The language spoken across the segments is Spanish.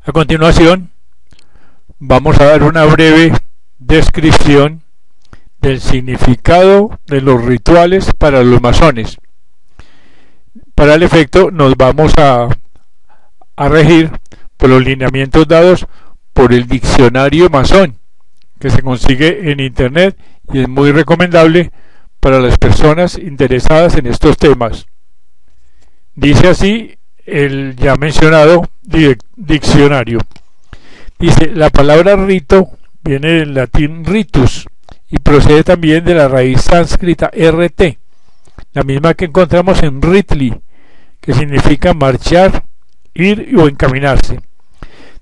A continuación, vamos a dar una breve descripción del significado de los rituales para los masones. Para el efecto, nos vamos a regir por los lineamientos dados por el diccionario masón, que se consigue en internet y es muy recomendable para las personas interesadas en estos temas. Dice así el ya mencionado diccionario. Dice: la palabra rito viene del latín ritus y procede también de la raíz sánscrita rt, la misma que encontramos en ritli, que significa marchar, ir o encaminarse.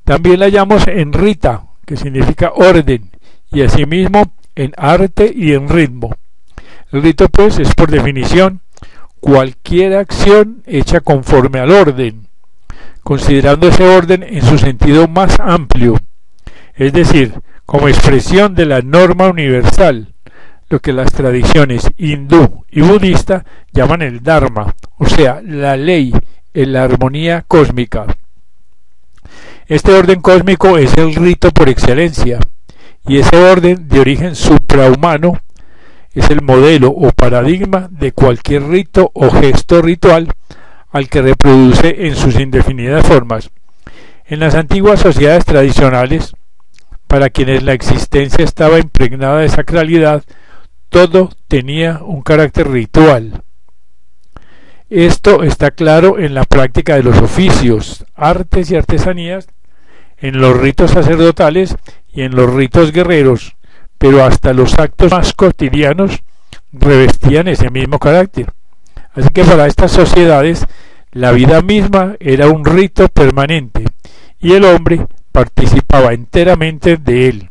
También la hallamos en rita, que significa orden, y asimismo en arte y en ritmo. El rito, pues, es por definición cualquier acción hecha conforme al orden, considerando ese orden en su sentido más amplio, es decir, como expresión de la norma universal, lo que las tradiciones hindú y budista llaman el dharma, o sea, la ley en la armonía cósmica. Este orden cósmico es el rito por excelencia, y ese orden de origen suprahumano es el modelo o paradigma de cualquier rito o gesto ritual al que reproduce en sus indefinidas formas. En las antiguas sociedades tradicionales, para quienes la existencia estaba impregnada de sacralidad, todo tenía un carácter ritual. Esto está claro en la práctica de los oficios, artes y artesanías, en los ritos sacerdotales y en los ritos guerreros, pero hasta los actos más cotidianos revestían ese mismo carácter. Así que para estas sociedades la vida misma era un rito permanente y el hombre participaba enteramente de él.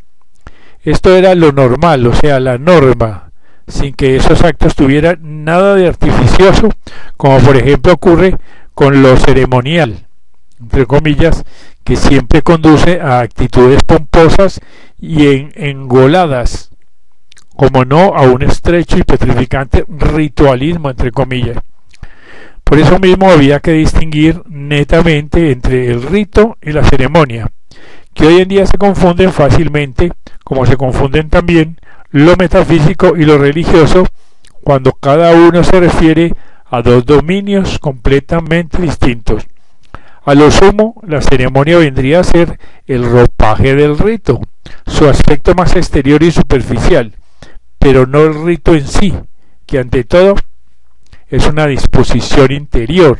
Esto era lo normal, o sea, la norma, sin que esos actos tuvieran nada de artificioso, como por ejemplo ocurre con lo ceremonial, entre comillas, que siempre conduce a actitudes pomposas y engoladas, como no a un estrecho y petrificante ritualismo, entre comillas. Por eso mismo había que distinguir netamente entre el rito y la ceremonia, que hoy en día se confunden fácilmente, como se confunden también lo metafísico y lo religioso, cuando cada uno se refiere a dos dominios completamente distintos. A lo sumo, la ceremonia vendría a ser el ropaje del rito, su aspecto más exterior y superficial, pero no el rito en sí, que ante todo es una disposición interior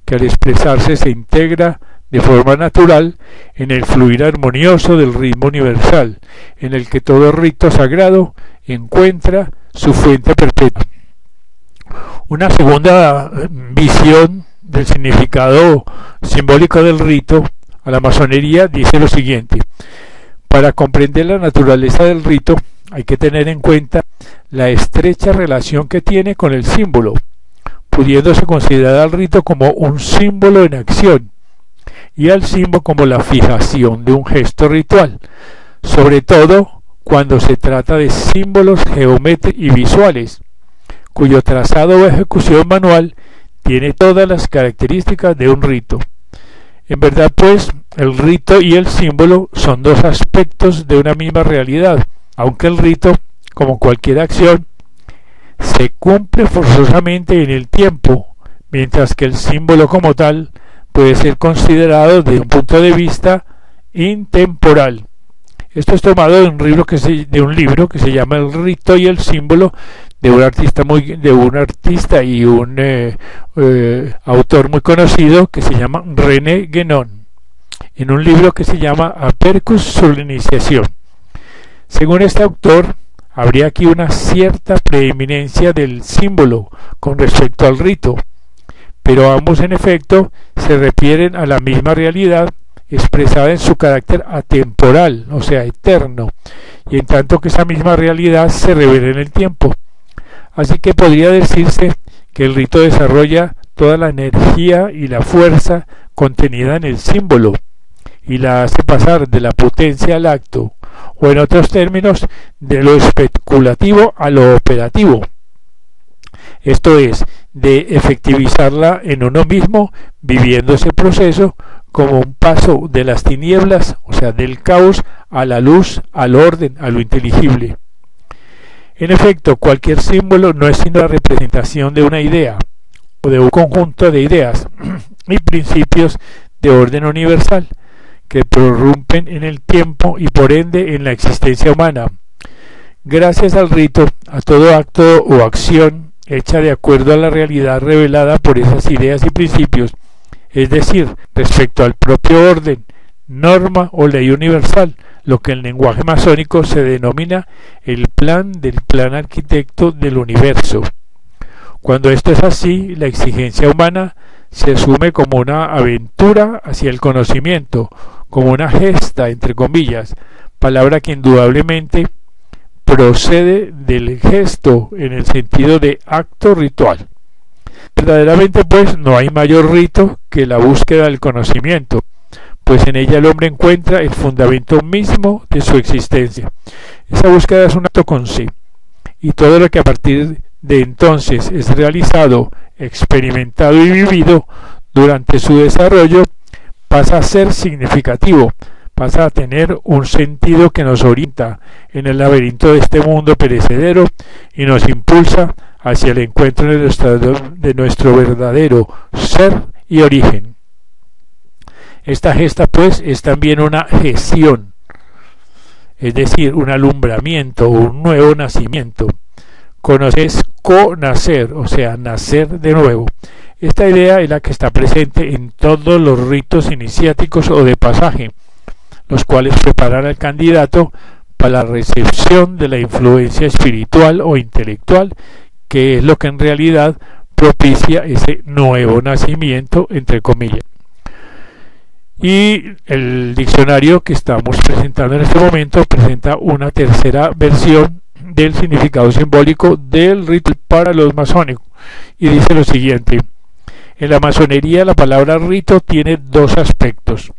que al expresarse se integra de forma natural en el fluir armonioso del ritmo universal, en el que todo rito sagrado encuentra su fuente perpetua. Una segunda visión del significado simbólico del rito a la masonería dice lo siguiente: para comprender la naturaleza del rito hay que tener en cuenta la estrecha relación que tiene con el símbolo, pudiéndose considerar al rito como un símbolo en acción y al símbolo como la fijación de un gesto ritual, sobre todo cuando se trata de símbolos geométricos y visuales, cuyo trazado o ejecución manual tiene todas las características de un rito. En verdad, pues, el rito y el símbolo son dos aspectos de una misma realidad, aunque el rito, como cualquier acción, se cumple forzosamente en el tiempo, mientras que el símbolo como tal puede ser considerado desde un punto de vista intemporal. Esto es tomado de un libro que se llama El rito y el símbolo, de un artista y un autor muy conocido que se llama René Guénon, en un libro que se llama Apercus sur la iniciación. Según este autor, habría aquí una cierta preeminencia del símbolo con respecto al rito, pero ambos en efecto se refieren a la misma realidad expresada en su carácter atemporal, o sea, eterno, y en tanto que esa misma realidad se revela en el tiempo. Así que podría decirse que el rito desarrolla toda la energía y la fuerza contenida en el símbolo y la hace pasar de la potencia al acto, o en otros términos, de lo especulativo a lo operativo. Esto es, de efectivizarla en uno mismo, viviendo ese proceso como un paso de las tinieblas, o sea, del caos, a la luz, al orden, a lo inteligible. En efecto, cualquier símbolo no es sino la representación de una idea o de un conjunto de ideas y principios de orden universal que prorrumpen en el tiempo y por ende en la existencia humana. Gracias al rito, a todo acto o acción hecha de acuerdo a la realidad revelada por esas ideas y principios, es decir, respecto al propio orden, norma o ley universal, lo que en lenguaje masónico se denomina el plan del plan arquitecto del universo. Cuando esto es así, la exigencia humana se asume como una aventura hacia el conocimiento, como una gesta, entre comillas, palabra que indudablemente procede del gesto en el sentido de acto ritual. Verdaderamente, pues, no hay mayor rito que la búsqueda del conocimiento, pues en ella el hombre encuentra el fundamento mismo de su existencia. Esa búsqueda es un acto con sí, y todo lo que a partir de entonces es realizado, experimentado y vivido durante su desarrollo pasa a ser significativo, pasa a tener un sentido que nos orienta en el laberinto de este mundo perecedero y nos impulsa hacia el encuentro de nuestro verdadero ser y origen. Esta gesta, pues, es también una gestión, es decir, un alumbramiento, un nuevo nacimiento. Conocer es conacer, o sea, nacer de nuevo. Esta idea es la que está presente en todos los ritos iniciáticos o de pasaje, los cuales preparan al candidato para la recepción de la influencia espiritual o intelectual, que es lo que en realidad propicia ese nuevo nacimiento, entre comillas. Y el diccionario que estamos presentando en este momento presenta una tercera versión del significado simbólico del rito para los masónicos y dice lo siguiente: en la masonería la palabra rito tiene dos aspectos.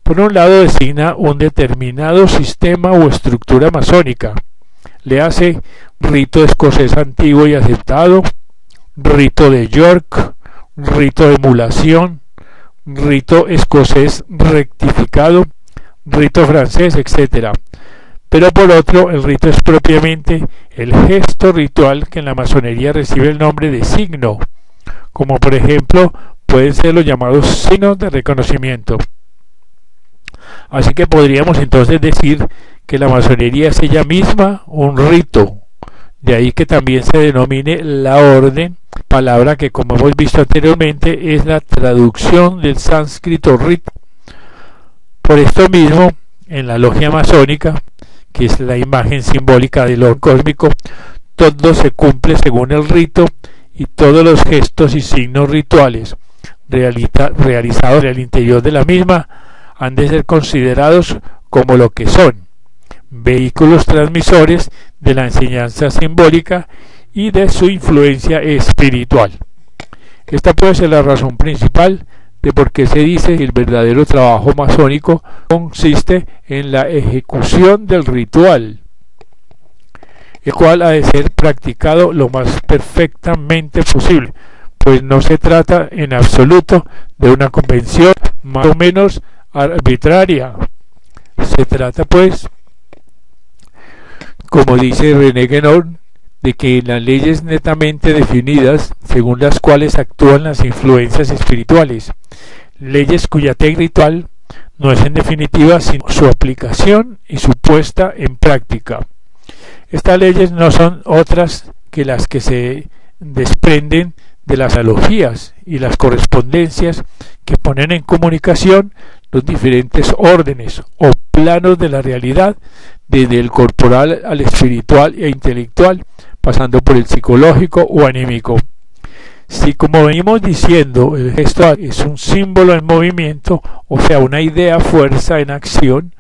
Por un lado designa un determinado sistema o estructura masónica, le hace rito escocés antiguo y aceptado, rito de York, rito de emulación, rito escocés rectificado, rito francés, etc. Pero por otro, el rito es propiamente el gesto ritual que en la masonería recibe el nombre de signo, como por ejemplo pueden ser los llamados signos de reconocimiento. Así que podríamos entonces decir que la masonería es ella misma un rito, de ahí que también se denomine la orden, palabra que, como hemos visto anteriormente, es la traducción del sánscrito rit. Por esto mismo, en la logia masónica, que es la imagen simbólica del orden cósmico, todo se cumple según el rito y todos los gestos y signos rituales realizados en el interior de la misma han de ser considerados como lo que son, vehículos transmisores de la enseñanza simbólica y de su influencia espiritual. Esta puede ser la razón principal de por qué se dice que el verdadero trabajo masónico consiste en la ejecución del ritual, el cual ha de ser practicado lo más perfectamente posible, pues no se trata en absoluto de una convención más o menos arbitraria. Se trata, pues, como dice René Guénon, de que las leyes netamente definidas, según las cuales actúan las influencias espirituales, leyes cuya técnica ritual no es en definitiva sino su aplicación y su puesta en práctica. Estas leyes no son otras que las que se desprenden de las analogías y las correspondencias que ponen en comunicación los diferentes órdenes o planos de la realidad, desde el corporal al espiritual e intelectual, pasando por el psicológico o anímico. Si, como venimos diciendo, el gesto es un símbolo en movimiento, o sea, una idea, fuerza en acción,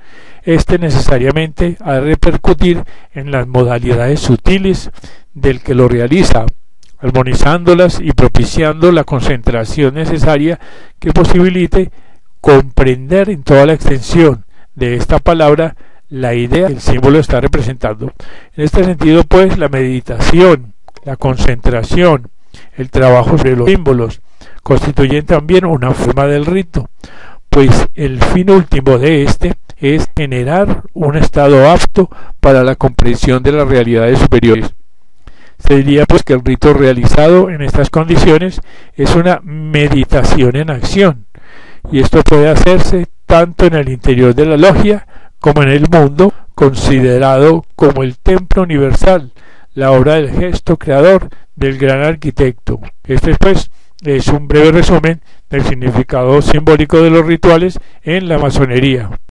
este necesariamente ha de repercutir en las modalidades sutiles del que lo realiza, armonizándolas y propiciando la concentración necesaria que posibilite comprender en toda la extensión de esta palabra la idea que el símbolo está representando. En este sentido, pues, la meditación, la concentración, el trabajo sobre los símbolos constituyen también una forma del rito, pues el fin último de este es generar un estado apto para la comprensión de las realidades superiores. Se diría pues que el rito realizado en estas condiciones es una meditación en acción, y esto puede hacerse tanto en el interior de la logia como en el mundo considerado como el templo universal, la obra del gesto creador del gran arquitecto. Este pues es un breve resumen del significado simbólico de los rituales en la masonería.